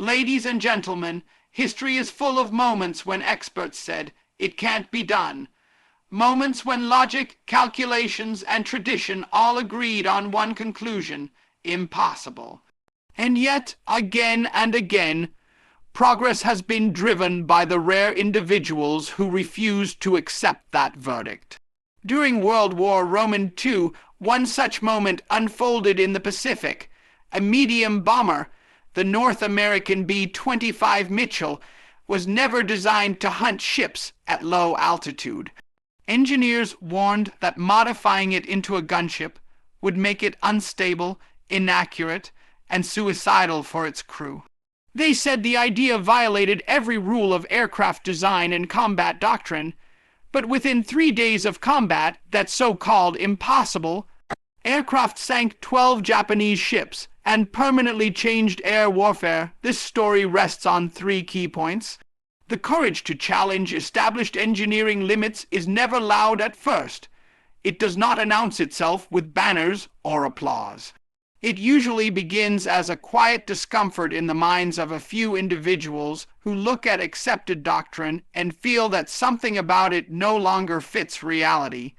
Ladies and gentlemen, history is full of moments when experts said, "It can't be done." Moments when logic, calculations, and tradition all agreed on one conclusion: impossible. And yet, again and again, progress has been driven by the rare individuals who refused to accept that verdict. During World War II, one such moment unfolded in the Pacific. A medium bomber, the North American B-25 Mitchell, was never designed to hunt ships at low altitude. Engineers warned that modifying it into a gunship would make it unstable, inaccurate, and suicidal for its crew. They said the idea violated every rule of aircraft design and combat doctrine, but within 3 days of combat, that so-called impossible, aircraft sank 12 Japanese ships and permanently changed air warfare. This story rests on 3 key points. The courage to challenge established engineering limits is never loud at first. It does not announce itself with banners or applause. It usually begins as a quiet discomfort in the minds of a few individuals who look at accepted doctrine and feel that something about it no longer fits reality.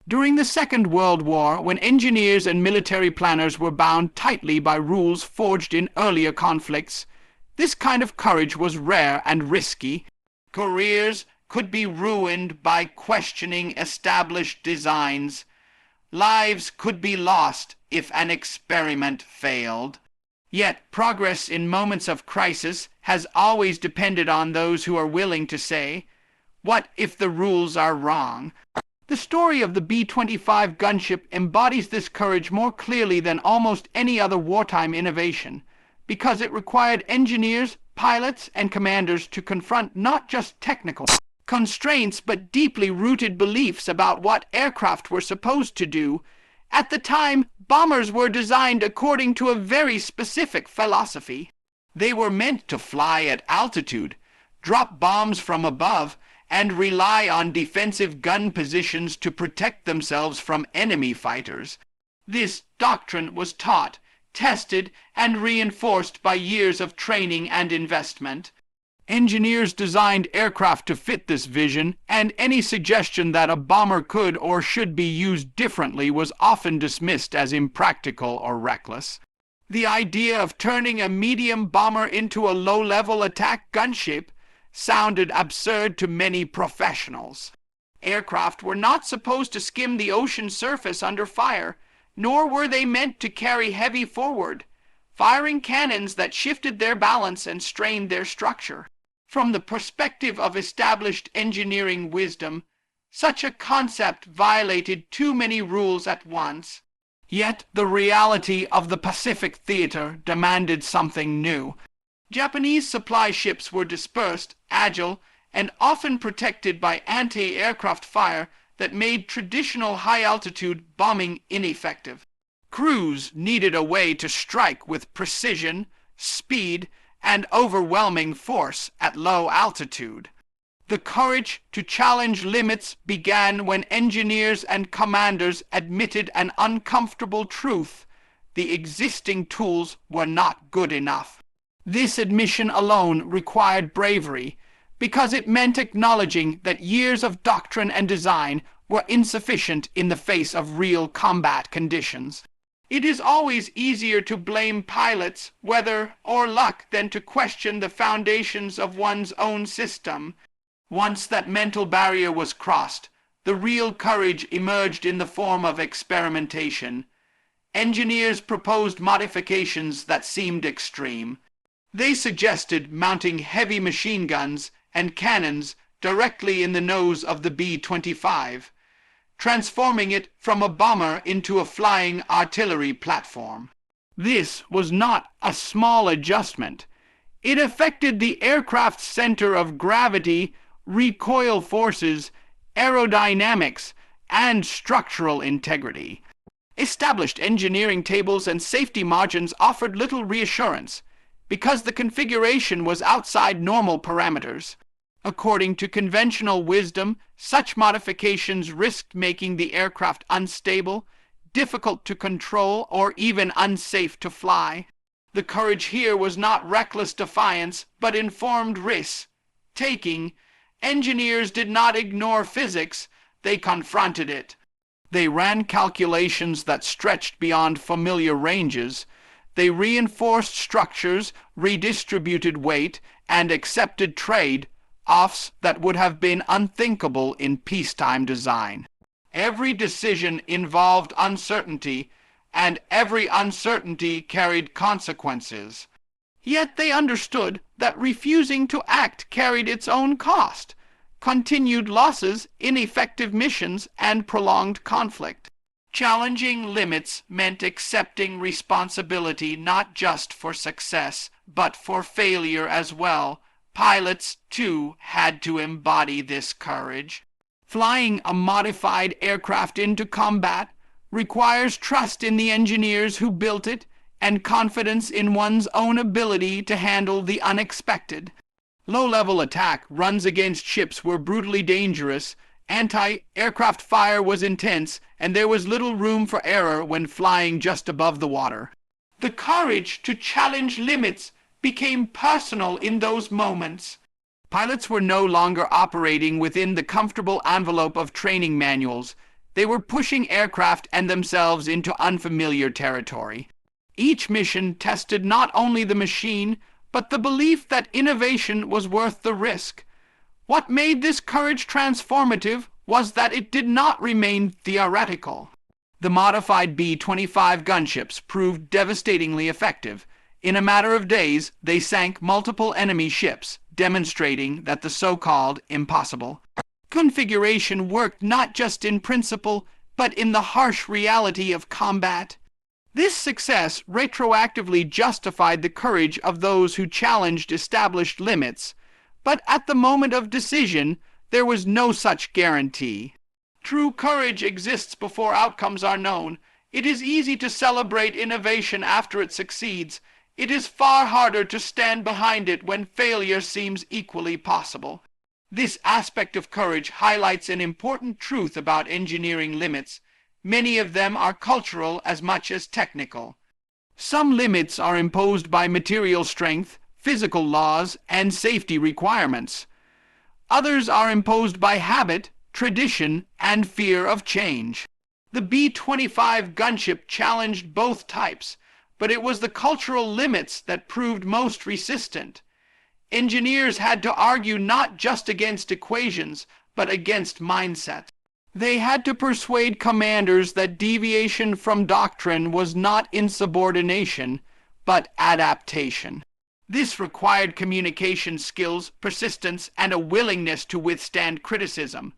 During the Second World War, when engineers and military planners were bound tightly by rules forged in earlier conflicts, this kind of courage was rare and risky. Careers could be ruined by questioning established designs. Lives could be lost if an experiment failed. Yet progress in moments of crisis has always depended on those who are willing to say, "What if the rules are wrong?" The story of the B-25 gunship embodies this courage more clearly than almost any other wartime innovation, because it required engineers, pilots, and commanders to confront not just technical constraints but deeply rooted beliefs about what aircraft were supposed to do. At the time, bombers were designed according to a very specific philosophy. They were meant to fly at altitude, drop bombs from above, and rely on defensive gun positions to protect themselves from enemy fighters. This doctrine was taught, tested, and reinforced by years of training and investment. Engineers designed aircraft to fit this vision, and any suggestion that a bomber could or should be used differently was often dismissed as impractical or reckless. The idea of turning a medium bomber into a low-level attack gunship sounded absurd to many professionals. Aircraft were not supposed to skim the ocean surface under fire, nor were they meant to carry heavy forward, firing cannons that shifted their balance and strained their structure. From the perspective of established engineering wisdom, such a concept violated too many rules at once. Yet the reality of the Pacific theater demanded something new. Japanese supply ships were dispersed, agile, and often protected by anti-aircraft fire that made traditional high-altitude bombing ineffective. Crews needed a way to strike with precision, speed, and overwhelming force at low altitude. The courage to challenge limits began when engineers and commanders admitted an uncomfortable truth: the existing tools were not good enough. This admission alone required bravery, because it meant acknowledging that years of doctrine and design were insufficient in the face of real combat conditions. It is always easier to blame pilots, weather, or luck than to question the foundations of one's own system. Once that mental barrier was crossed, the real courage emerged in the form of experimentation. Engineers proposed modifications that seemed extreme. They suggested mounting heavy machine guns and cannons directly in the nose of the B-25, transforming it from a bomber into a flying artillery platform. This was not a small adjustment. It affected the aircraft's center of gravity, recoil forces, aerodynamics, and structural integrity. Established engineering tables and safety margins offered little reassurance, because the configuration was outside normal parameters. According to conventional wisdom, such modifications risked making the aircraft unstable, difficult to control, or even unsafe to fly. The courage here was not reckless defiance, but informed risk-taking. Engineers did not ignore physics, they confronted it. They ran calculations that stretched beyond familiar ranges. They reinforced structures, redistributed weight, and accepted trade-offs that would have been unthinkable in peacetime design. Every decision involved uncertainty, and every uncertainty carried consequences. Yet they understood that refusing to act carried its own cost: continued losses, ineffective missions, and prolonged conflict. Challenging limits meant accepting responsibility not just for success, but for failure as well. Pilots, too, had to embody this courage. Flying a modified aircraft into combat requires trust in the engineers who built it and confidence in one's own ability to handle the unexpected. Low-level attack runs against ships were brutally dangerous, anti-aircraft fire was intense, and there was little room for error when flying just above the water. The courage to challenge limits became personal in those moments. Pilots were no longer operating within the comfortable envelope of training manuals. They were pushing aircraft and themselves into unfamiliar territory. Each mission tested not only the machine, but the belief that innovation was worth the risk. What made this courage transformative was that it did not remain theoretical. The modified B-25 gunships proved devastatingly effective. In a matter of days, they sank multiple enemy ships, demonstrating that the so-called impossible configuration worked not just in principle, but in the harsh reality of combat. This success retroactively justified the courage of those who challenged established limits, but at the moment of decision, there was no such guarantee. True courage exists before outcomes are known. It is easy to celebrate innovation after it succeeds. It is far harder to stand behind it when failure seems equally possible. This aspect of courage highlights an important truth about engineering limits. Many of them are cultural as much as technical. Some limits are imposed by material strength, physical laws, and safety requirements. Others are imposed by habit, tradition, and fear of change. The B-25 gunship challenged both types, but it was the cultural limits that proved most resistant. Engineers had to argue not just against equations, but against mindset. They had to persuade commanders that deviation from doctrine was not insubordination, but adaptation. This required communication skills, persistence, and a willingness to withstand criticism.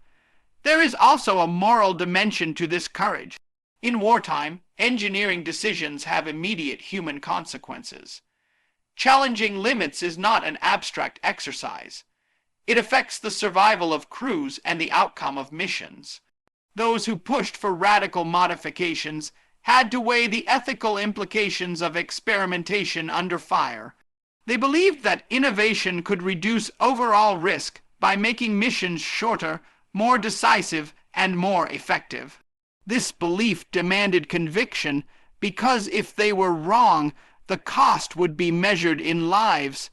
There is also a moral dimension to this courage. In wartime, engineering decisions have immediate human consequences. Challenging limits is not an abstract exercise. It affects the survival of crews and the outcome of missions. Those who pushed for radical modifications had to weigh the ethical implications of experimentation under fire. They believed that innovation could reduce overall risk by making missions shorter, more decisive, and more effective. This belief demanded conviction because if they were wrong, the cost would be measured in lives.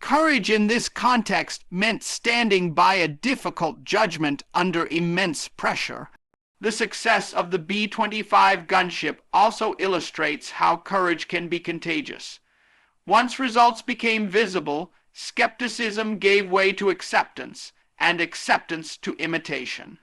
Courage in this context meant standing by a difficult judgment under immense pressure. The success of the B-25 gunship also illustrates how courage can be contagious. Once results became visible, skepticism gave way to acceptance, and acceptance to imitation.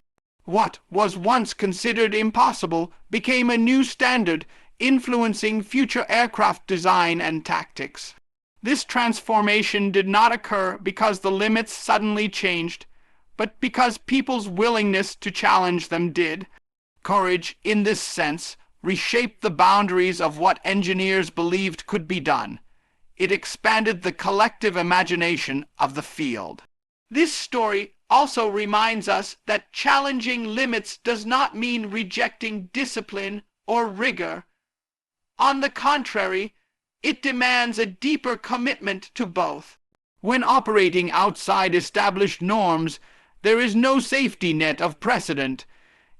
What was once considered impossible became a new standard, influencing future aircraft design and tactics. This transformation did not occur because the limits suddenly changed, but because people's willingness to challenge them did. Courage, in this sense, reshaped the boundaries of what engineers believed could be done. It expanded the collective imagination of the field. This story also reminds us that challenging limits does not mean rejecting discipline or rigor. On the contrary, it demands a deeper commitment to both. When operating outside established norms, there is no safety net of precedent.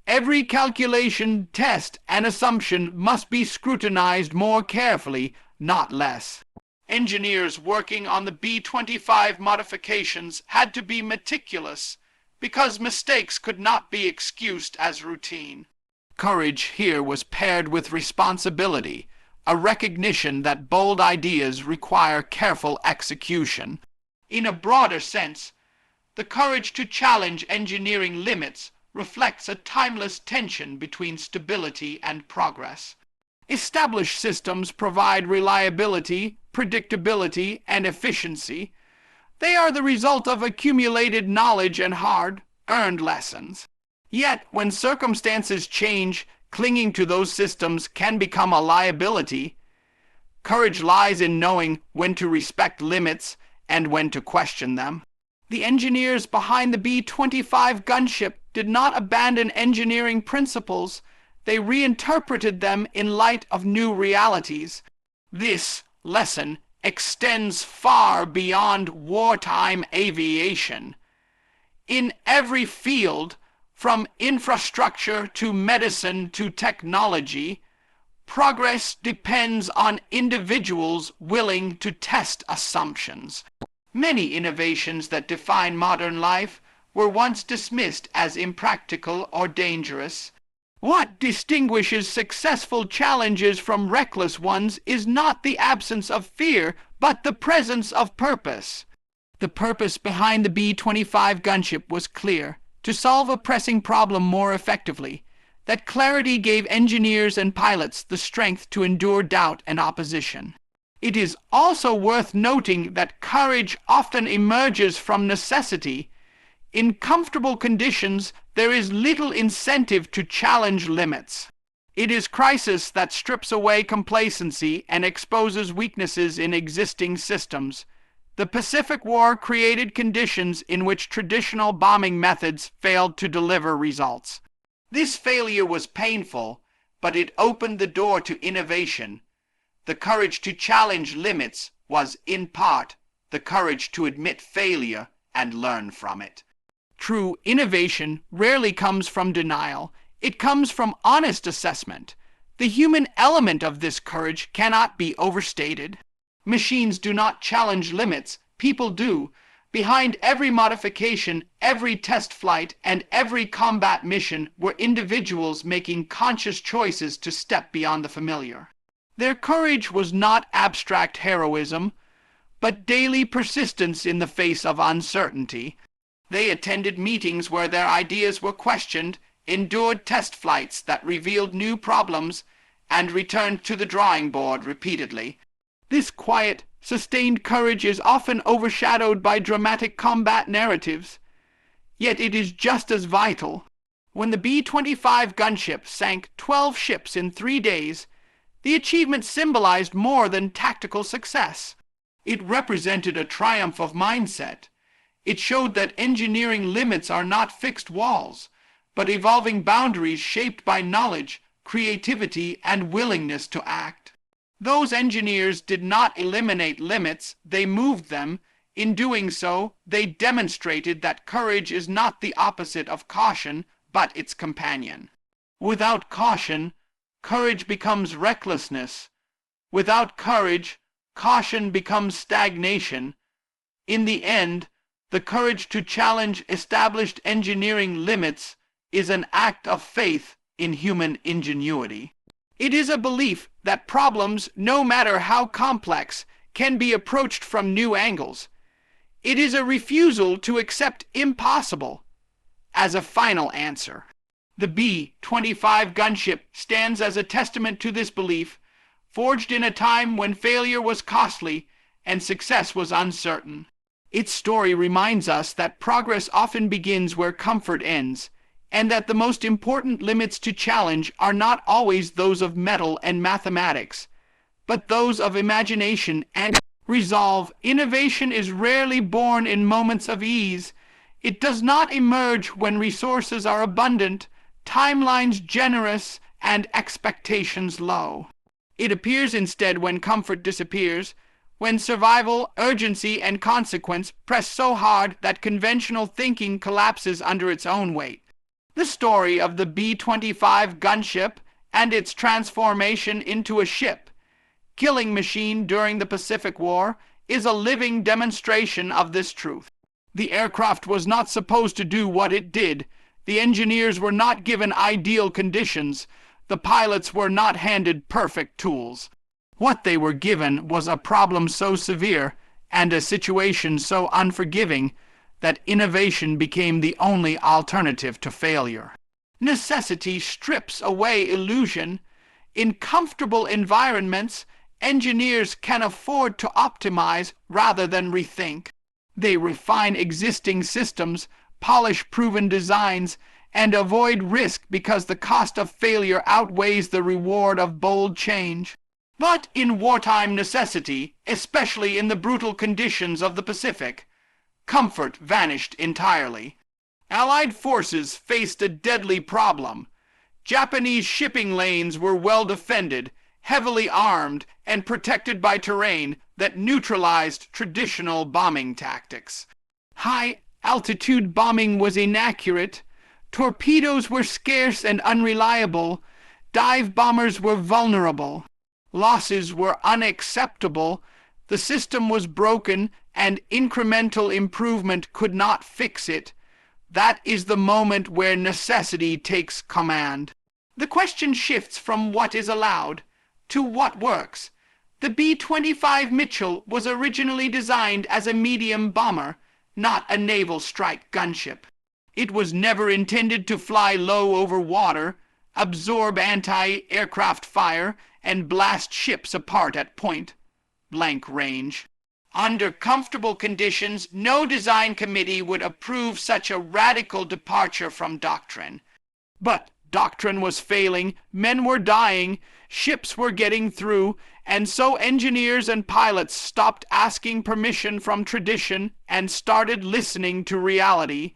Every calculation, test, and assumption must be scrutinized more carefully, not less. Engineers working on the B-25 modifications had to be meticulous because mistakes could not be excused as routine. Courage here was paired with responsibility, a recognition that bold ideas require careful execution. In a broader sense, the courage to challenge engineering limits reflects a timeless tension between stability and progress. Established systems provide reliability, predictability, and efficiency. They are the result of accumulated knowledge and hard-earned lessons. Yet, when circumstances change, clinging to those systems can become a liability. Courage lies in knowing when to respect limits and when to question them. The engineers behind the B-25 gunship did not abandon engineering principles. They reinterpreted them in light of new realities. This lesson extends far beyond wartime aviation. In every field, from infrastructure to medicine to technology, progress depends on individuals willing to test assumptions. Many innovations that define modern life were once dismissed as impractical or dangerous. What distinguishes successful challenges from reckless ones is not the absence of fear, but the presence of purpose. The purpose behind the B-25 gunship was clear: to solve a pressing problem more effectively. That clarity gave engineers and pilots the strength to endure doubt and opposition. It is also worth noting that courage often emerges from necessity. In comfortable conditions, there is little incentive to challenge limits. It is crisis that strips away complacency and exposes weaknesses in existing systems. The Pacific War created conditions in which traditional bombing methods failed to deliver results. This failure was painful, but it opened the door to innovation. The courage to challenge limits was, in part, the courage to admit failure and learn from it. True innovation rarely comes from denial. It comes from honest assessment. The human element of this courage cannot be overstated. Machines do not challenge limits, people do. Behind every modification, every test flight, and every combat mission were individuals making conscious choices to step beyond the familiar. Their courage was not abstract heroism, but daily persistence in the face of uncertainty. They attended meetings where their ideas were questioned, endured test flights that revealed new problems, and returned to the drawing board repeatedly. This quiet, sustained courage is often overshadowed by dramatic combat narratives. Yet it is just as vital. When the B-25 gunship sank 12 ships in 3 days, the achievement symbolized more than tactical success. It represented a triumph of mindset. It showed that engineering limits are not fixed walls, but evolving boundaries shaped by knowledge, creativity, and willingness to act. Those engineers did not eliminate limits, they moved them. In doing so, they demonstrated that courage is not the opposite of caution, but its companion. Without caution, courage becomes recklessness. Without courage, caution becomes stagnation. In the end, the courage to challenge established engineering limits is an act of faith in human ingenuity. It is a belief that problems, no matter how complex, can be approached from new angles. It is a refusal to accept impossible as a final answer. The B-25 gunship stands as a testament to this belief, forged in a time when failure was costly and success was uncertain. Its story reminds us that progress often begins where comfort ends, and that the most important limits to challenge are not always those of metal and mathematics, but those of imagination and resolve. Innovation is rarely born in moments of ease. It does not emerge when resources are abundant, timelines generous, and expectations low. It appears instead when comfort disappears, when survival, urgency, and consequence press so hard that conventional thinking collapses under its own weight. The story of the B-25 gunship and its transformation into a ship killing machine during the Pacific War, is a living demonstration of this truth. The aircraft was not supposed to do what it did. The engineers were not given ideal conditions. The pilots were not handed perfect tools. What they were given was a problem so severe and a situation so unforgiving that innovation became the only alternative to failure. Necessity strips away illusion. In comfortable environments, engineers can afford to optimize rather than rethink. They refine existing systems, polish proven designs, and avoid risk because the cost of failure outweighs the reward of bold change. But in wartime necessity, especially in the brutal conditions of the Pacific, comfort vanished entirely. Allied forces faced a deadly problem. Japanese shipping lanes were well defended, heavily armed, and protected by terrain that neutralized traditional bombing tactics. High-altitude bombing was inaccurate. Torpedoes were scarce and unreliable. Dive bombers were vulnerable. Losses were unacceptable. The system was broken, and incremental improvement could not fix it. That is the moment where necessity takes command. The question shifts from what is allowed to what works. The B-25 Mitchell was originally designed as a medium bomber, not a naval strike gunship. It was never intended to fly low over water, absorb anti-aircraft fire, and blast ships apart at point-blank range. Under comfortable conditions, no design committee would approve such a radical departure from doctrine. But doctrine was failing, men were dying, ships were getting through, and so engineers and pilots stopped asking permission from tradition and started listening to reality.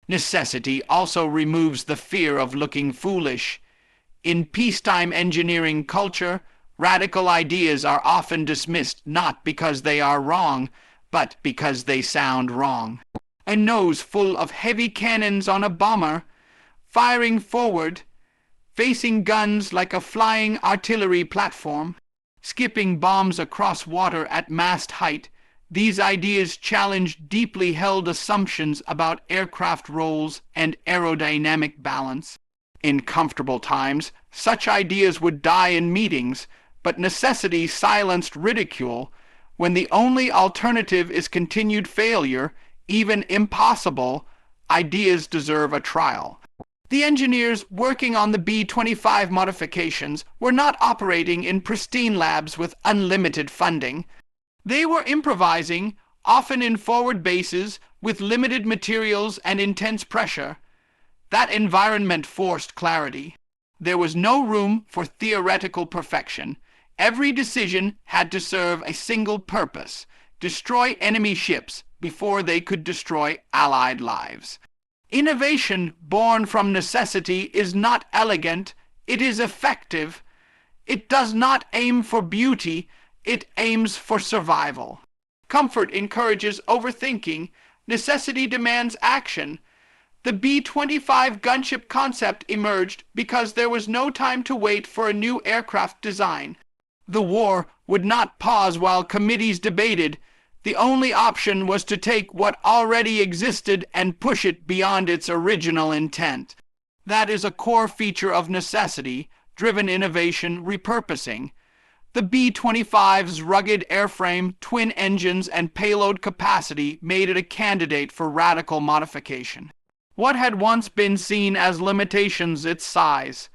Necessity also removes the fear of looking foolish. In peacetime engineering culture, radical ideas are often dismissed not because they are wrong, but because they sound wrong. A nose full of heavy cannons on a bomber, firing forward, facing guns like a flying artillery platform, skipping bombs across water at mast height, these ideas challenge deeply held assumptions about aircraft roles and aerodynamic balance. In comfortable times, such ideas would die in meetings, but necessity silenced ridicule. When the only alternative is continued failure, even impossible, ideas deserve a trial. The engineers working on the B-25 modifications were not operating in pristine labs with unlimited funding. They were improvising, often in forward bases, with limited materials and intense pressure. That environment forced clarity. There was no room for theoretical perfection. Every decision had to serve a single purpose: destroy enemy ships before they could destroy Allied lives. Innovation born from necessity is not elegant, it is effective. It does not aim for beauty, it aims for survival. Comfort encourages overthinking, necessity demands action. The B-25 gunship concept emerged because there was no time to wait for a new aircraft design. The war would not pause while committees debated. The only option was to take what already existed and push it beyond its original intent. That is a core feature of necessity-driven innovation repurposing. The B-25's rugged airframe, twin engines, and payload capacity made it a candidate for radical modification. What had once been seen as limitations, its size,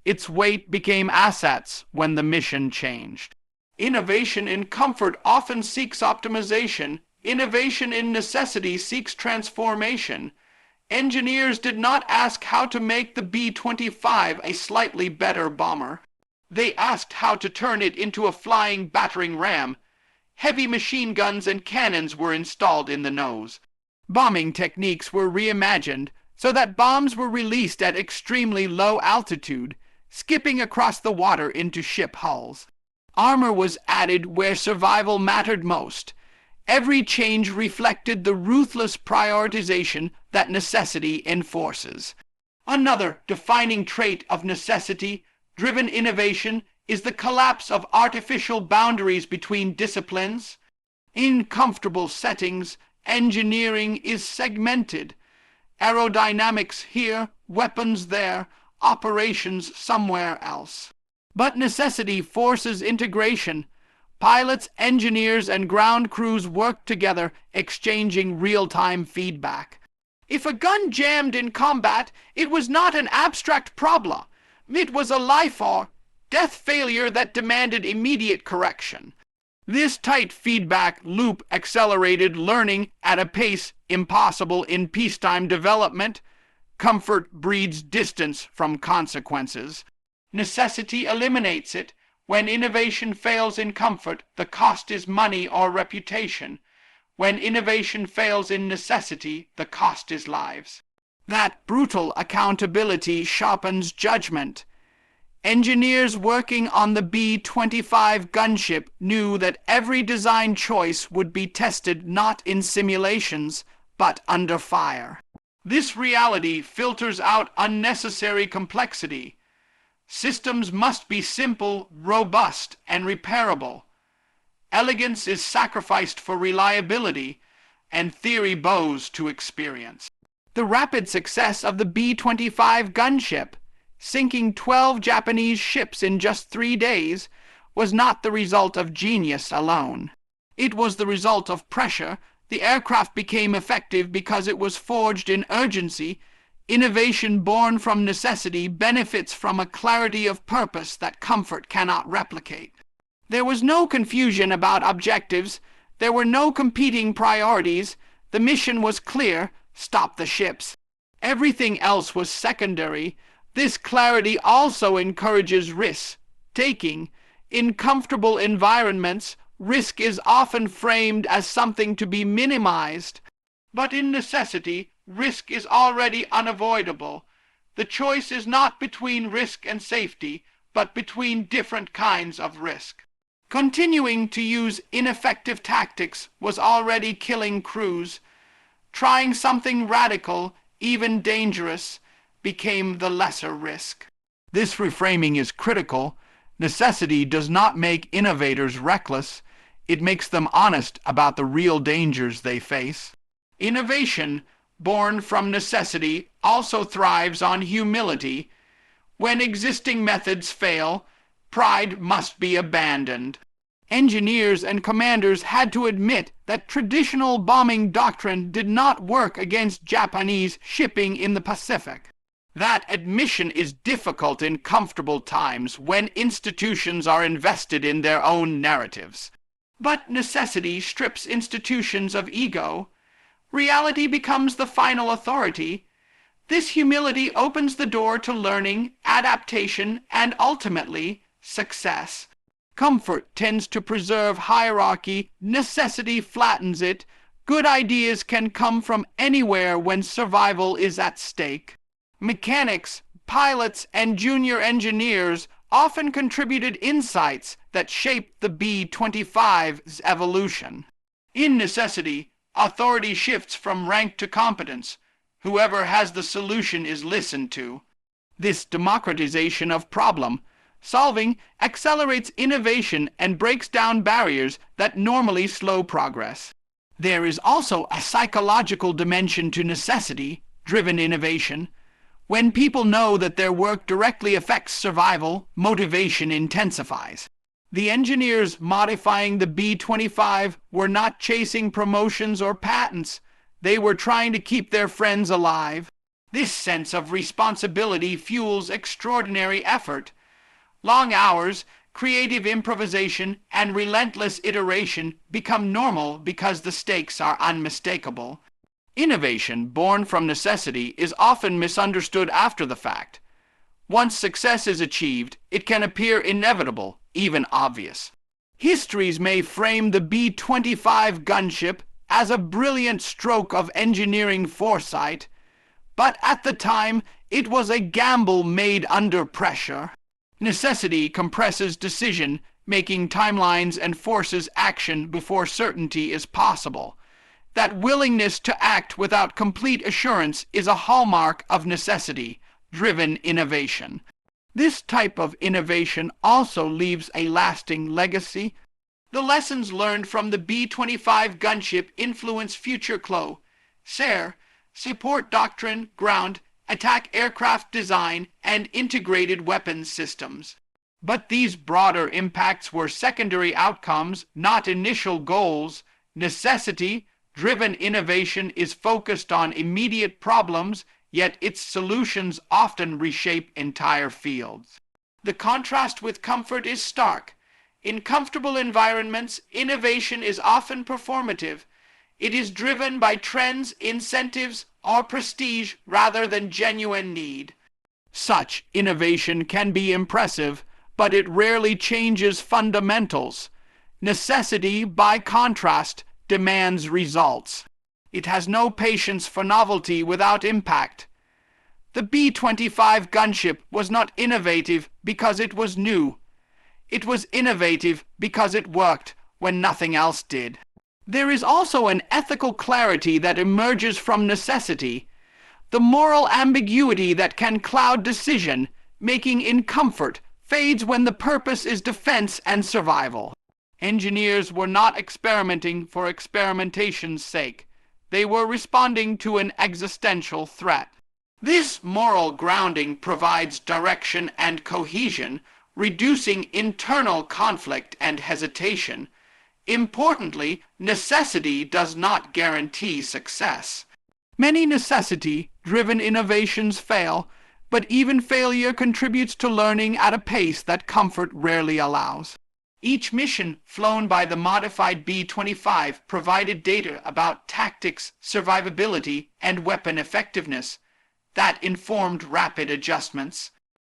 its weight became assets when the mission changed. Innovation in comfort often seeks optimization. Innovation in necessity seeks transformation. Engineers did not ask how to make the B-25 a slightly better bomber. They asked how to turn it into a flying battering ram. Heavy machine guns and cannons were installed in the nose. Bombing techniques were reimagined so that bombs were released at extremely low altitude, skipping across the water into ship hulls. Armor was added where survival mattered most. Every change reflected the ruthless prioritization that necessity enforces. Another defining trait of necessity-driven innovation is the collapse of artificial boundaries between disciplines. In comfortable settings, engineering is segmented. Aerodynamics here, weapons there, operations somewhere else. But necessity forces integration. Pilots, engineers, and ground crews work together, exchanging real-time feedback. If a gun jammed in combat, it was not an abstract problem. It was a life or death failure that demanded immediate correction. This tight feedback loop accelerated learning at a pace impossible in peacetime development. Comfort breeds distance from consequences. Necessity eliminates it. When innovation fails in comfort, the cost is money or reputation. When innovation fails in necessity, the cost is lives. That brutal accountability sharpens judgment. Engineers working on the B-25 gunship knew that every design choice would be tested not in simulations, but under fire. This reality filters out unnecessary complexity. Systems must be simple, robust, and repairable. Elegance is sacrificed for reliability, and theory bows to experience. The rapid success of the B-25 gunship, sinking 12 Japanese ships in just 3 days, was not the result of genius alone. It was the result of pressure. The aircraft became effective because it was forged in urgency. Innovation born from necessity benefits from a clarity of purpose that comfort cannot replicate. There was no confusion about objectives. There were no competing priorities. The mission was clear: stop the ships. Everything else was secondary. This clarity also encourages risk-taking. In comfortable environments, risk is often framed as something to be minimized. But in necessity, risk is already unavoidable. The choice is not between risk and safety, but between different kinds of risk. Continuing to use ineffective tactics was already killing crews. Trying something radical, even dangerous, became the lesser risk. This reframing is critical. Necessity does not make innovators reckless. It makes them honest about the real dangers they face. Innovation, born from necessity, also thrives on humility. When existing methods fail, pride must be abandoned. Engineers and commanders had to admit that traditional bombing doctrine did not work against Japanese shipping in the Pacific. That admission is difficult in comfortable times when institutions are invested in their own narratives. But necessity strips institutions of ego. Reality becomes the final authority. This humility opens the door to learning, adaptation, and ultimately, success. Comfort tends to preserve hierarchy. Necessity flattens it. Good ideas can come from anywhere when survival is at stake. Mechanics, pilots, and junior engineers often contributed insights that shaped the B-25's evolution. In necessity, authority shifts from rank to competence. Whoever has the solution is listened to. This democratization of problem solving accelerates innovation and breaks down barriers that normally slow progress. There is also a psychological dimension to necessity-driven innovation. When people know that their work directly affects survival, motivation intensifies. The engineers modifying the B-25 were not chasing promotions or patents. They were trying to keep their friends alive. This sense of responsibility fuels extraordinary effort. Long hours, creative improvisation, and relentless iteration become normal because the stakes are unmistakable. Innovation born from necessity is often misunderstood after the fact. Once success is achieved, it can appear inevitable, even obvious. Histories may frame the B-25 gunship as a brilliant stroke of engineering foresight, but at the time it was a gamble made under pressure. Necessity compresses decision-making timelines and forces action before certainty is possible. That willingness to act without complete assurance is a hallmark of necessity-driven innovation. This type of innovation also leaves a lasting legacy. The lessons learned from the B-25 gunship influence future SARE, support doctrine, ground, attack aircraft design, and integrated weapons systems. But these broader impacts were secondary outcomes, not initial goals. Necessity-driven innovation is focused on immediate problems, yet its solutions often reshape entire fields. The contrast with comfort is stark. In comfortable environments, innovation is often performative. It is driven by trends, incentives, or prestige rather than genuine need. Such innovation can be impressive, but it rarely changes fundamentals. Necessity, by contrast, demands results. It has no patience for novelty without impact. The B-25 gunship was not innovative because it was new. It was innovative because it worked when nothing else did. There is also an ethical clarity that emerges from necessity. The moral ambiguity that can cloud decision-making in comfort fades when the purpose is defense and survival. Engineers were not experimenting for experimentation's sake. They were responding to an existential threat. This moral grounding provides direction and cohesion, reducing internal conflict and hesitation. Importantly, necessity does not guarantee success. Many necessity-driven innovations fail, but even failure contributes to learning at a pace that comfort rarely allows. Each mission flown by the modified B-25 provided data about tactics, survivability, and weapon effectiveness that informed rapid adjustments.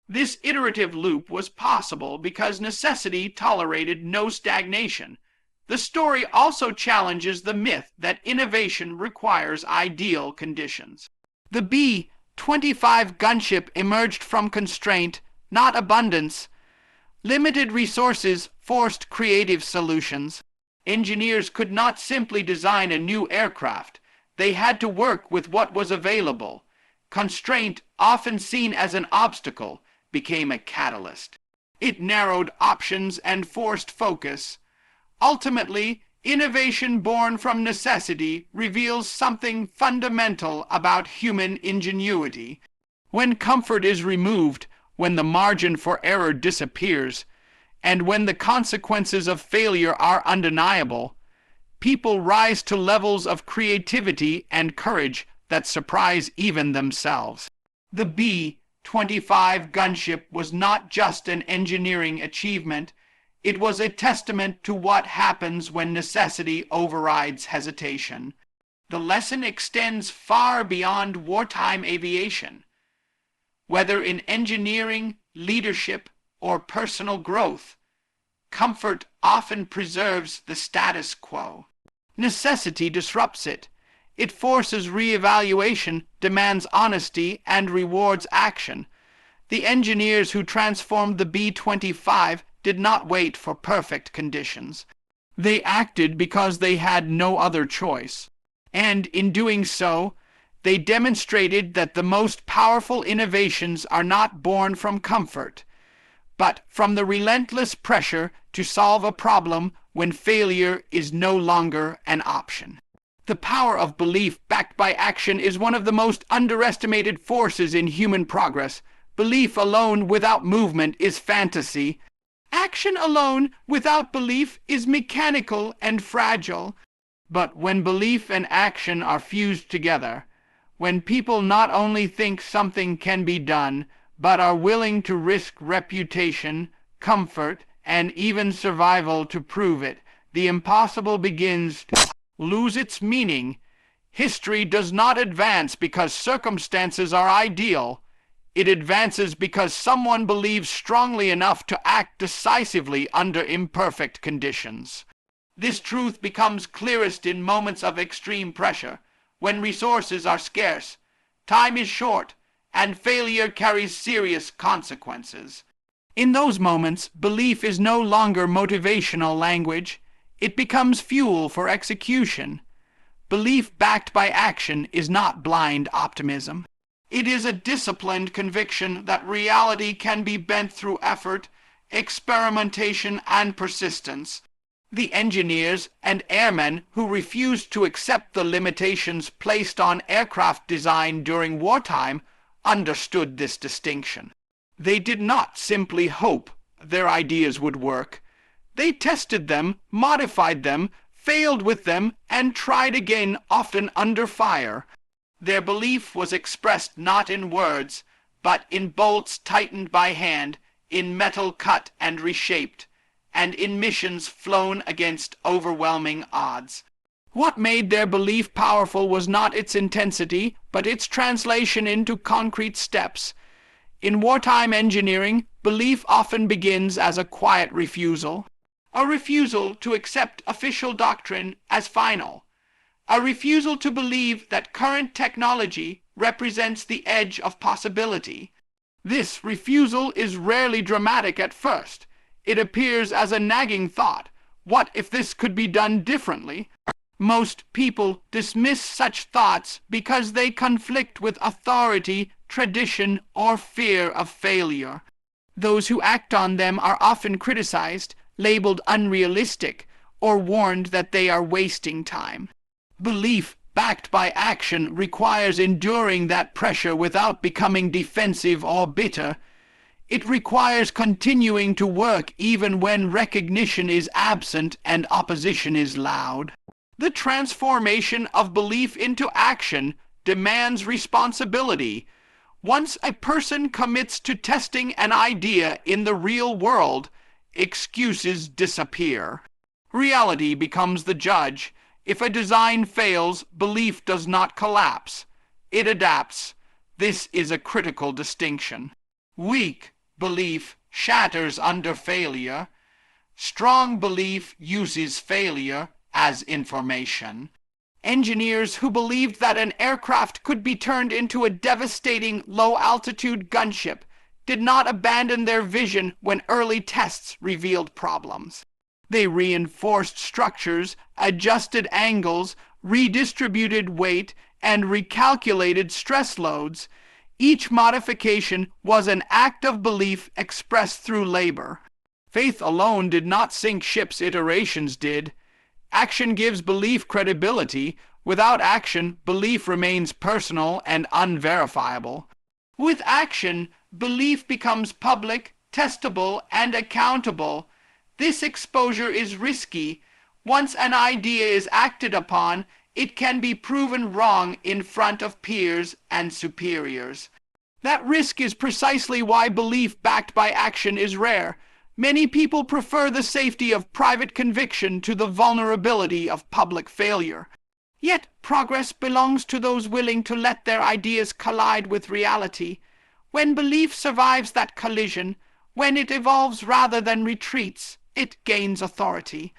This iterative loop was possible because necessity tolerated no stagnation. The story also challenges the myth that innovation requires ideal conditions. The B-25 gunship emerged from constraint, not abundance. Limited resources forced creative solutions. Engineers could not simply design a new aircraft. They had to work with what was available. Constraint, often seen as an obstacle, became a catalyst. It narrowed options and forced focus. Ultimately, innovation born from necessity reveals something fundamental about human ingenuity. When comfort is removed, when the margin for error disappears, and when the consequences of failure are undeniable, people rise to levels of creativity and courage that surprise even themselves. The B-25 gunship was not just an engineering achievement. It was a testament to what happens when necessity overrides hesitation. The lesson extends far beyond wartime aviation. Whether in engineering, leadership, or personal growth, comfort often preserves the status quo. Necessity disrupts it. It forces re-evaluation, demands honesty, and rewards action. The engineers who transformed the B-25 did not wait for perfect conditions. They acted because they had no other choice. And in doing so, they demonstrated that the most powerful innovations are not born from comfort, but from the relentless pressure to solve a problem when failure is no longer an option. The power of belief backed by action is one of the most underestimated forces in human progress. Belief alone without movement is fantasy. Action alone without belief is mechanical and fragile. But when belief and action are fused together, when people not only think something can be done, but are willing to risk reputation, comfort, and even survival to prove it, the impossible begins to lose its meaning. History does not advance because circumstances are ideal. It advances because someone believes strongly enough to act decisively under imperfect conditions. This truth becomes clearest in moments of extreme pressure, when resources are scarce, time is short, and failure carries serious consequences. In those moments, belief is no longer motivational language. It becomes fuel for execution. Belief backed by action is not blind optimism. It is a disciplined conviction that reality can be bent through effort, experimentation, and persistence. The engineers and airmen who refused to accept the limitations placed on aircraft design during wartime understood this distinction. They did not simply hope their ideas would work. They tested them, modified them, failed with them, and tried again, often under fire. Their belief was expressed not in words, but in bolts tightened by hand, in metal cut and reshaped, and in missions flown against overwhelming odds. What made their belief powerful was not its intensity, but its translation into concrete steps. In wartime engineering, belief often begins as a quiet refusal. A refusal to accept official doctrine as final. A refusal to believe that current technology represents the edge of possibility. This refusal is rarely dramatic at first. It appears as a nagging thought. What if this could be done differently? Most people dismiss such thoughts because they conflict with authority, tradition, or fear of failure. Those who act on them are often criticized, labeled unrealistic, or warned that they are wasting time. Belief backed by action requires enduring that pressure without becoming defensive or bitter. It requires continuing to work even when recognition is absent and opposition is loud. The transformation of belief into action demands responsibility. Once a person commits to testing an idea in the real world, excuses disappear. Reality becomes the judge. If a design fails, belief does not collapse. It adapts. This is a critical distinction. Weak belief shatters under failure. Strong belief uses failure as information. Engineers who believed that an aircraft could be turned into a devastating low-altitude gunship did not abandon their vision when early tests revealed problems. They reinforced structures, adjusted angles, redistributed weight, and recalculated stress loads. Each modification was an act of belief expressed through labor. Faith alone did not sink ships, iterations did. Action gives belief credibility. Without action, belief remains personal and unverifiable. With action, belief becomes public, testable, and accountable. This exposure is risky. Once an idea is acted upon, it can be proven wrong in front of peers and superiors. That risk is precisely why belief backed by action is rare. Many people prefer the safety of private conviction to the vulnerability of public failure. Yet progress belongs to those willing to let their ideas collide with reality. When belief survives that collision, when it evolves rather than retreats, it gains authority.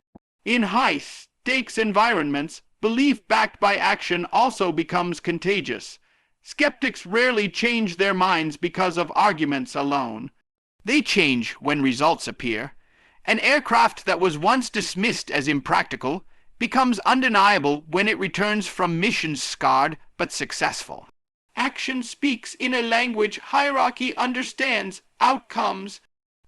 In high-stakes environments, belief backed by action also becomes contagious. Skeptics rarely change their minds because of arguments alone. They change when results appear. An aircraft that was once dismissed as impractical becomes undeniable when it returns from missions scarred but successful. Action speaks in a language hierarchy understands: outcomes.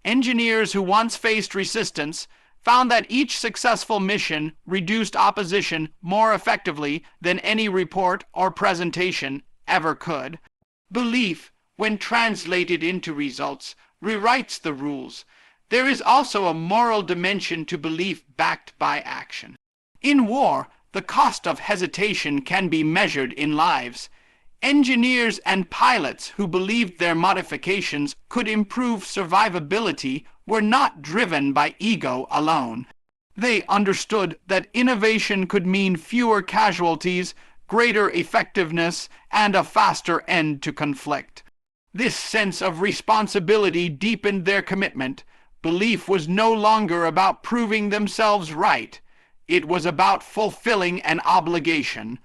Engineers who once faced resistance found that each successful mission reduced opposition more effectively than any report or presentation ever could. Belief, when translated into results, rewrites the rules. There is also a moral dimension to belief backed by action. In war, the cost of hesitation can be measured in lives. Engineers and pilots who believed their modifications could improve survivability were not driven by ego alone. They understood that innovation could mean fewer casualties, greater effectiveness, and a faster end to conflict. This sense of responsibility deepened their commitment. Belief was no longer about proving themselves right. It was about fulfilling an obligation.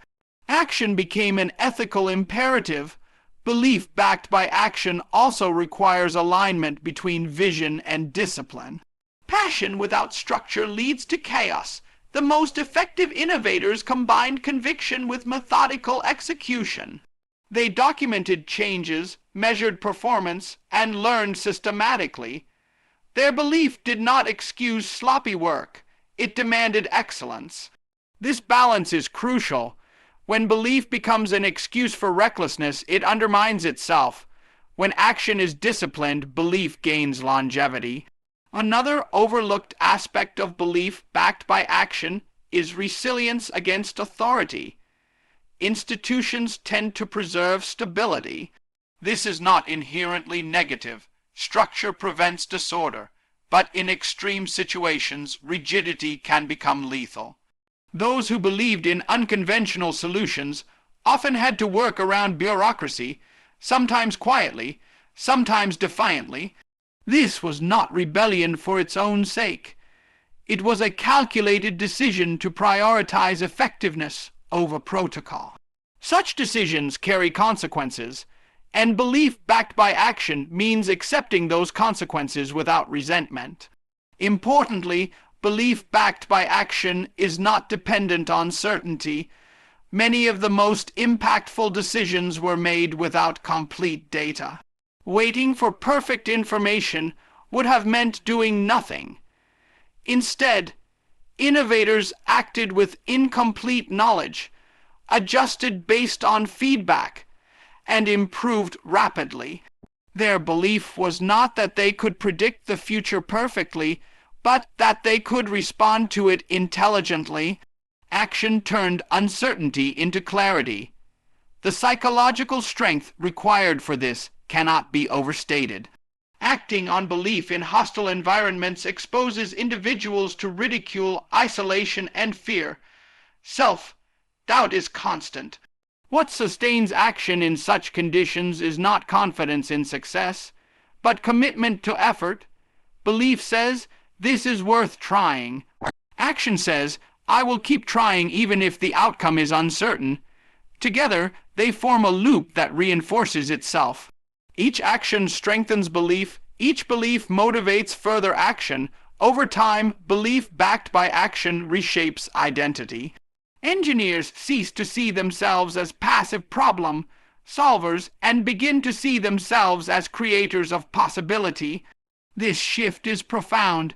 Action became an ethical imperative. Belief backed by action also requires alignment between vision and discipline. Passion without structure leads to chaos. The most effective innovators combined conviction with methodical execution. They documented changes, measured performance, and learned systematically. Their belief did not excuse sloppy work. It demanded excellence. This balance is crucial. When belief becomes an excuse for recklessness, it undermines itself. When action is disciplined, belief gains longevity. Another overlooked aspect of belief backed by action is resilience against authority. Institutions tend to preserve stability. This is not inherently negative. Structure prevents disorder, but in extreme situations, rigidity can become lethal. Those who believed in unconventional solutions often had to work around bureaucracy, sometimes quietly, sometimes defiantly. This was not rebellion for its own sake. It was a calculated decision to prioritize effectiveness over protocol. Such decisions carry consequences, and belief backed by action means accepting those consequences without resentment. Importantly, belief backed by action is not dependent on certainty. Many of the most impactful decisions were made without complete data. Waiting for perfect information would have meant doing nothing. Instead, innovators acted with incomplete knowledge, adjusted based on feedback, and improved rapidly. Their belief was not that they could predict the future perfectly, but that they could respond to it intelligently. Action turned uncertainty into clarity. The psychological strength required for this cannot be overstated. Acting on belief in hostile environments exposes individuals to ridicule, isolation, and fear. Self-doubt is constant. What sustains action in such conditions is not confidence in success, but commitment to effort. Belief says, "This is worth trying." Action says, "I will keep trying even if the outcome is uncertain." Together, they form a loop that reinforces itself. Each action strengthens belief. Each belief motivates further action. Over time, belief backed by action reshapes identity. Engineers cease to see themselves as passive problem solvers and begin to see themselves as creators of possibility. This shift is profound.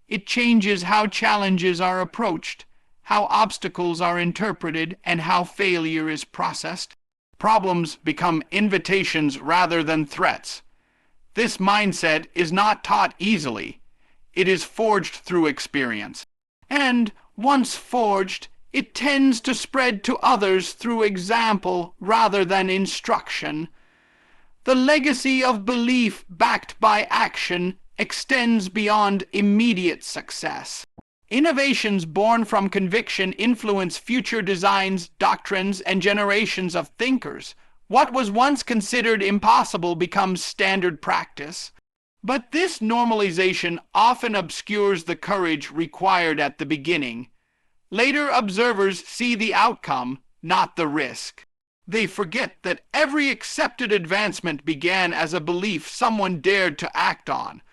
It changes how challenges are approached, how obstacles are interpreted, and how failure is processed. Problems become invitations rather than threats. This mindset is not taught easily. It is forged through experience. And once forged, it tends to spread to others through example rather than instruction. The legacy of belief backed by action extends beyond immediate success. Innovations born from conviction influence future designs, doctrines, and generations of thinkers. What was once considered impossible becomes standard practice. But this normalization often obscures the courage required at the beginning. Later observers see the outcome, not the risk. They forget that every accepted advancement began as a belief someone dared to act on.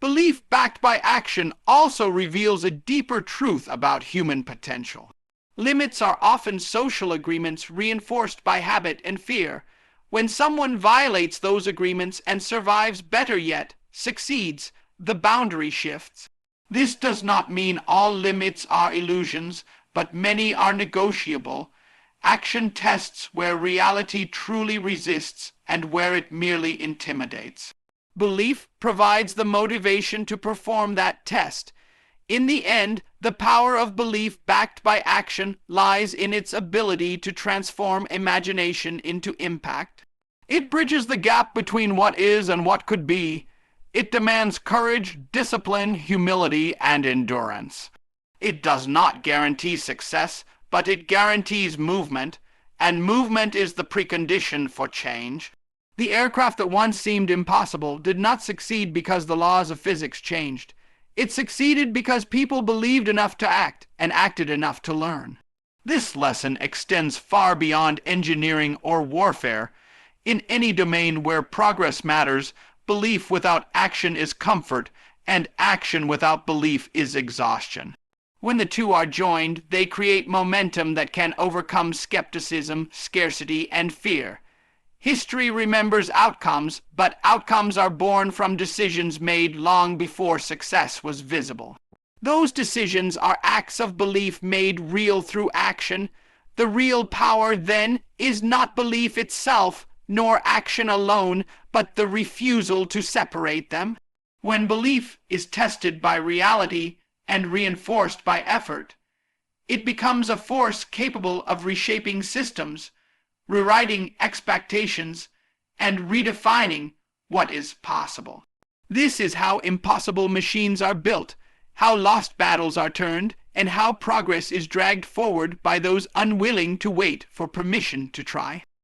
Belief backed by action also reveals a deeper truth about human potential. Limits are often social agreements reinforced by habit and fear. When someone violates those agreements and survives, better yet, succeeds, the boundary shifts. This does not mean all limits are illusions, but many are negotiable. Action tests where reality truly resists and where it merely intimidates. Belief provides the motivation to perform that test. In the end, the power of belief backed by action lies in its ability to transform imagination into impact. It bridges the gap between what is and what could be. It demands courage, discipline, humility, and endurance. It does not guarantee success, but it guarantees movement, and movement is the precondition for change. The aircraft that once seemed impossible did not succeed because the laws of physics changed. It succeeded because people believed enough to act and acted enough to learn. This lesson extends far beyond engineering or warfare. In any domain where progress matters, belief without action is comfort, and action without belief is exhaustion. When the two are joined, they create momentum that can overcome skepticism, scarcity, and fear. History remembers outcomes, but outcomes are born from decisions made long before success was visible. Those decisions are acts of belief made real through action. The real power, then, is not belief itself, nor action alone, but the refusal to separate them. When belief is tested by reality and reinforced by effort, it becomes a force capable of reshaping systems, rewriting expectations, and redefining what is possible. This is how impossible machines are built, how lost battles are turned, and how progress is dragged forward by those unwilling to wait for permission to try.